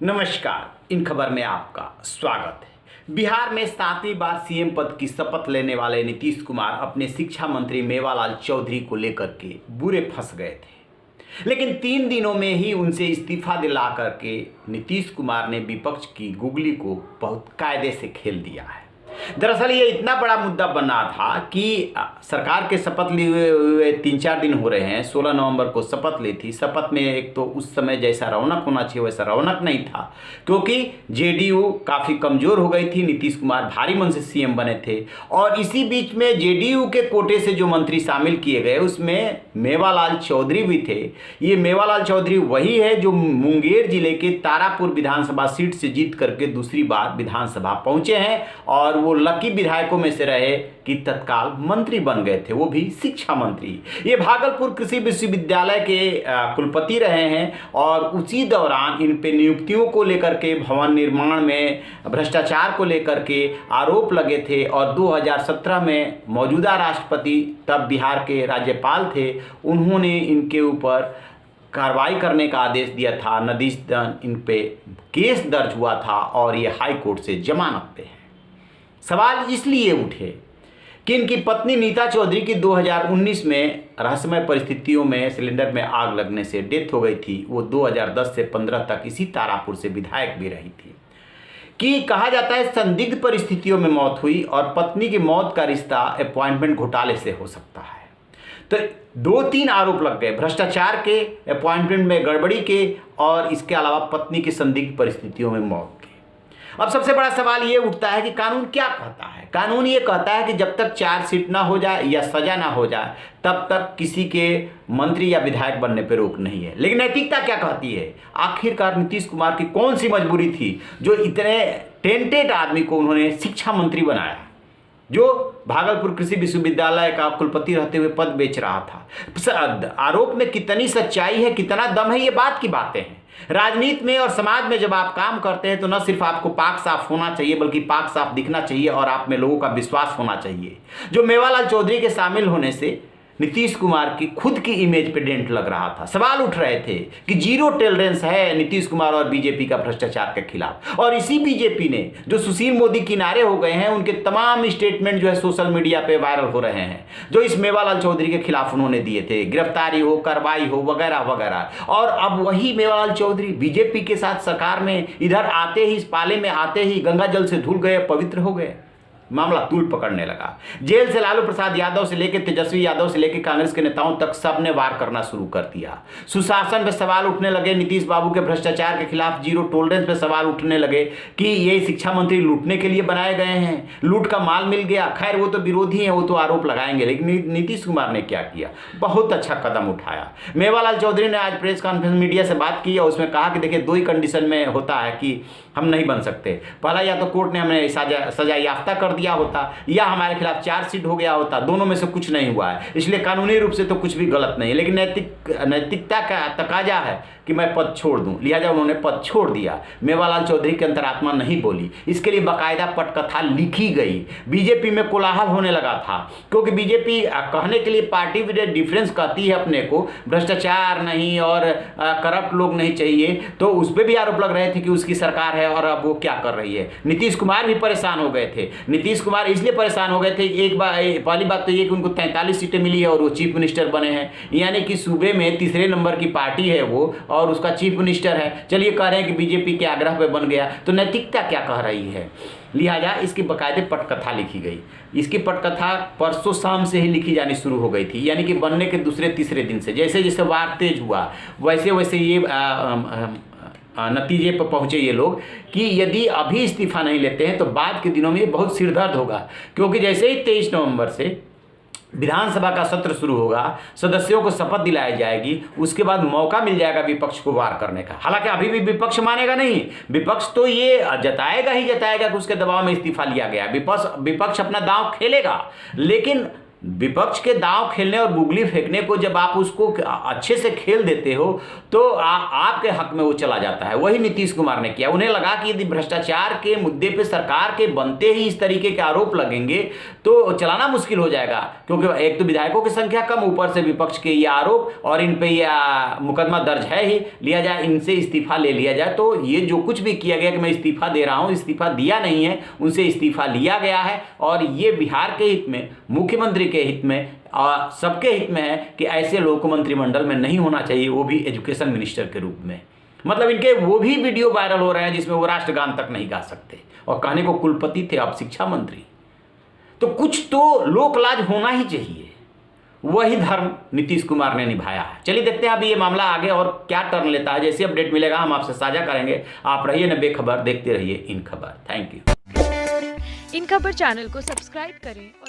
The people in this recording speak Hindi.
नमस्कार। इन खबर में आपका स्वागत है। बिहार में 7वीं बार सीएम पद की शपथ लेने वाले नीतीश कुमार अपने शिक्षा मंत्री मेवालाल चौधरी को लेकर के बुरे फंस गए थे, लेकिन 3 दिनों में ही उनसे इस्तीफा दिला करके नीतीश कुमार ने विपक्ष की गुगली को बहुत कायदे से खेल दिया है। दरअसल ये इतना बड़ा मुद्दा बना था कि सरकार के शपथ लिए हुए 3-4 दिन हो रहे हैं। 16 नवंबर को शपथ ली थी। शपथ में एक तो उस समय जैसा रौनक होना चाहिए वैसा रौनक नहीं था, क्योंकि जेडीयू काफ़ी कमज़ोर हो गई थी। नीतीश कुमार भारी मन से सीएम बने थे और इसी बीच में जेडीयू के कोटे से जो मंत्री शामिल किए गए उसमें मेवालाल चौधरी भी थे। ये मेवालाल चौधरी वही है जो मुंगेर जिले के तारापुर विधानसभा सीट से जीत करके दूसरी बार विधानसभा पहुंचे हैं और वो लकी विधायकों में से रहे कि तत्काल मंत्री बन गए थे, वो भी शिक्षा मंत्री। ये भागलपुर कृषि विश्वविद्यालय के कुलपति रहे हैं और उसी दौरान इन पे नियुक्तियों को लेकर के, भवन निर्माण में भ्रष्टाचार को लेकर के आरोप लगे थे और 2017 में मौजूदा राष्ट्रपति, तब बिहार के राज्यपाल थे, उन्होंने इनके ऊपर कार्रवाई करने का आदेश दिया था। नतीजतन इन पे केस दर्ज हुआ था और ये हाई कोर्ट से जमानत पे है। सवाल इसलिए उठे कि इनकी पत्नी नीता चौधरी की 2019 में रहस्यमय परिस्थितियों में सिलेंडर में आग लगने से डेथ हो गई थी। वो 2010 से 15 तक इसी तारापुर से विधायक भी रही थी। कि कहा जाता है संदिग्ध परिस्थितियों में मौत हुई और पत्नी की मौत का रिश्ता अपॉइंटमेंट घोटाले से हो सकता है। तो 2-3 आरोप लग गए, भ्रष्टाचार के, अपॉइंटमेंट में गड़बड़ी के और इसके अलावा पत्नी की संदिग्ध परिस्थितियों में मौत के। अब सबसे बड़ा सवाल ये उठता है कि कानून क्या कहता है। कानून ये कहता है कि जब तक चार्जशीट ना हो जाए या सजा ना हो जाए तब तक किसी के मंत्री या विधायक बनने पर रोक नहीं है। लेकिन नैतिकता क्या कहती है? आखिरकार नीतीश कुमार की कौन सी मजबूरी थी जो इतने टेंटेड आदमी को उन्होंने शिक्षा मंत्री बनाया, जो भागलपुर कृषि विश्वविद्यालय का कुलपति रहते हुए पद बेच रहा था। आरोप में कितनी सच्चाई है, कितना दम है, ये बात की बातें हैं। राजनीति में और समाज में जब आप काम करते हैं तो न सिर्फ आपको पाक साफ होना चाहिए बल्कि पाक साफ दिखना चाहिए और आप में लोगों का विश्वास होना चाहिए। जो मेवालाल चौधरी के शामिल होने से नीतीश कुमार की खुद की इमेज पे डेंट लग रहा था। सवाल उठ रहे थे कि जीरो टॉलरेंस है नीतीश कुमार और बीजेपी का भ्रष्टाचार के खिलाफ। और इसी बीजेपी ने जो सुशील मोदी किनारे हो गए हैं, उनके तमाम स्टेटमेंट जो है सोशल मीडिया पे वायरल हो रहे हैं, जो इस मेवालाल चौधरी के खिलाफ उन्होंने दिए थे, गिरफ्तारी हो, कार्रवाई हो, वगैरह वगैरह। और अब वही मेवालाल चौधरी बीजेपी के साथ सरकार में इधर आते ही, इस पाले में आते ही गंगा जल से धुल गए, पवित्र हो गए। मामला तूल पकड़ने लगा। जेल से लालू प्रसाद यादव से लेकर तेजस्वी यादव से लेकर कांग्रेस के नेताओं तक सबने वार करना शुरू कर दिया। सुशासन पे सवाल उठने लगे, नीतीश बाबू के भ्रष्टाचार के खिलाफ जीरो टॉलरेंस पे सवाल उठने लगे कि ये शिक्षा मंत्री लूटने के लिए बनाए गए हैं, लूट का माल मिल गया। खैर वो तो विरोधी हैं, वो तो आरोप लगाएंगे, लेकिन नीतीश कुमार ने क्या किया? बहुत अच्छा कदम उठाया। मेवालाल चौधरी ने आज प्रेस कॉन्फ्रेंस मीडिया से बात की और उसमें कहा कि देखिए 2 ही कंडीशन में होता है कि हम नहीं बन सकते। पहला, या तो कोर्ट ने हमें सजा याफ्ता कर दिया होता या हमारे खिलाफ चार्जशीट हो गया होता। दोनों में से कुछ नहीं हुआ है, इसलिए कानूनी रूप से तो कुछ भी गलत नहीं है, लेकिन नैतिकता का तकाजा है कि मैं पद छोड़ दूं। लिहाजा उन्होंने पद छोड़ दिया। मेवालाल चौधरी की अंतरात्मा नहीं बोली, इसके लिए बाकायदा पटकथा लिखी गई। बीजेपी में कोलाहल होने लगा था, क्योंकि बीजेपी कहने के लिए पार्टी विद डिफरेंस कहती है अपने को, भ्रष्टाचार नहीं और करप्ट लोग नहीं चाहिए, तो उस पर भी आरोप लग रहे थे कि उसकी सरकार है और अब वो क्या कर रही है। नीतीश कुमार भी परेशान हो गए थे। नीतीश कुमार इसलिए परेशान हो गए थे, एक बार पहली बात तो ये कि उनको 43 सीटें मिली है और वो चीफ मिनिस्टर बने हैं, यानी कि सूबे में 3रे नंबर की पार्टी है वो और उसका चीफ मिनिस्टर है। चलिए कह रहे हैं कि बीजेपी के आग्रह पे बन गया, तो नैतिकता क्या कह रही है? लिहाजा इसकी बाकायदे पटकथा लिखी गई। इसकी पटकथा परसों शाम से ही लिखी जानी शुरू हो गई थी, यानी कि बनने के 2-3 दिन से। जैसे जैसे वार तेज हुआ वैसे वैसे ये नतीजे पर पहुंचे ये लोग कि यदि अभी इस्तीफा नहीं लेते हैं तो बाद के दिनों में ये बहुत सिरदर्द होगा, क्योंकि जैसे ही 23 नवंबर से विधानसभा का सत्र शुरू होगा, सदस्यों को शपथ दिलाई जाएगी, उसके बाद मौका मिल जाएगा विपक्ष को वार करने का। हालांकि अभी भी विपक्ष मानेगा नहीं, विपक्ष तो ये जताएगा ही जताएगा कि उसके दबाव में इस्तीफा लिया गया। विपक्ष अपना दांव खेलेगा, लेकिन विपक्ष के दांव खेलने और गुगली फेंकने को जब आप उसको अच्छे से खेल देते हो तो आपके हक में वो चला जाता है। वही नीतीश कुमार ने किया। उन्हें लगा कि यदि भ्रष्टाचार के मुद्दे पे सरकार के बनते ही इस तरीके के आरोप लगेंगे तो तो चलाना मुश्किल हो जाएगा, क्योंकि एक तो विधायकों की संख्या कम, ऊपर से विपक्ष के ये आरोप, और इन पे ये मुकदमा दर्ज है ही, लिया जाए इनसे इस्तीफा ले लिया जाए, तो ये जो कुछ भी किया गया कि मैं इस्तीफा दे रहा हूँ, इस्तीफा दिया नहीं है, उनसे इस्तीफा लिया गया है। और ये बिहार के हित में, मुख्यमंत्री के हित में, सबके हित में है कि ऐसे लोगों को मंत्रिमंडल में नहीं होना चाहिए, वो भी एजुकेशन मिनिस्टर के रूप में। मतलब इनके वो भी वीडियो वायरल हो रहे हैं जिसमें वो राष्ट्रगान तक नहीं गा सकते, और कहने को कुलपति थे, अब शिक्षा मंत्री। तो कुछ तो लोक लाज होना ही चाहिए, वही धर्म नीतीश कुमार ने निभाया है। चलिए देखते हैं अभी ये मामला आगे और क्या टर्न लेता है। जैसे अपडेट मिलेगा हम आपसे साझा करेंगे। आप रहिए न बेखबर, देखते रहिए इन खबर। Thank you. इन खबर चैनल को सब्सक्राइब करें और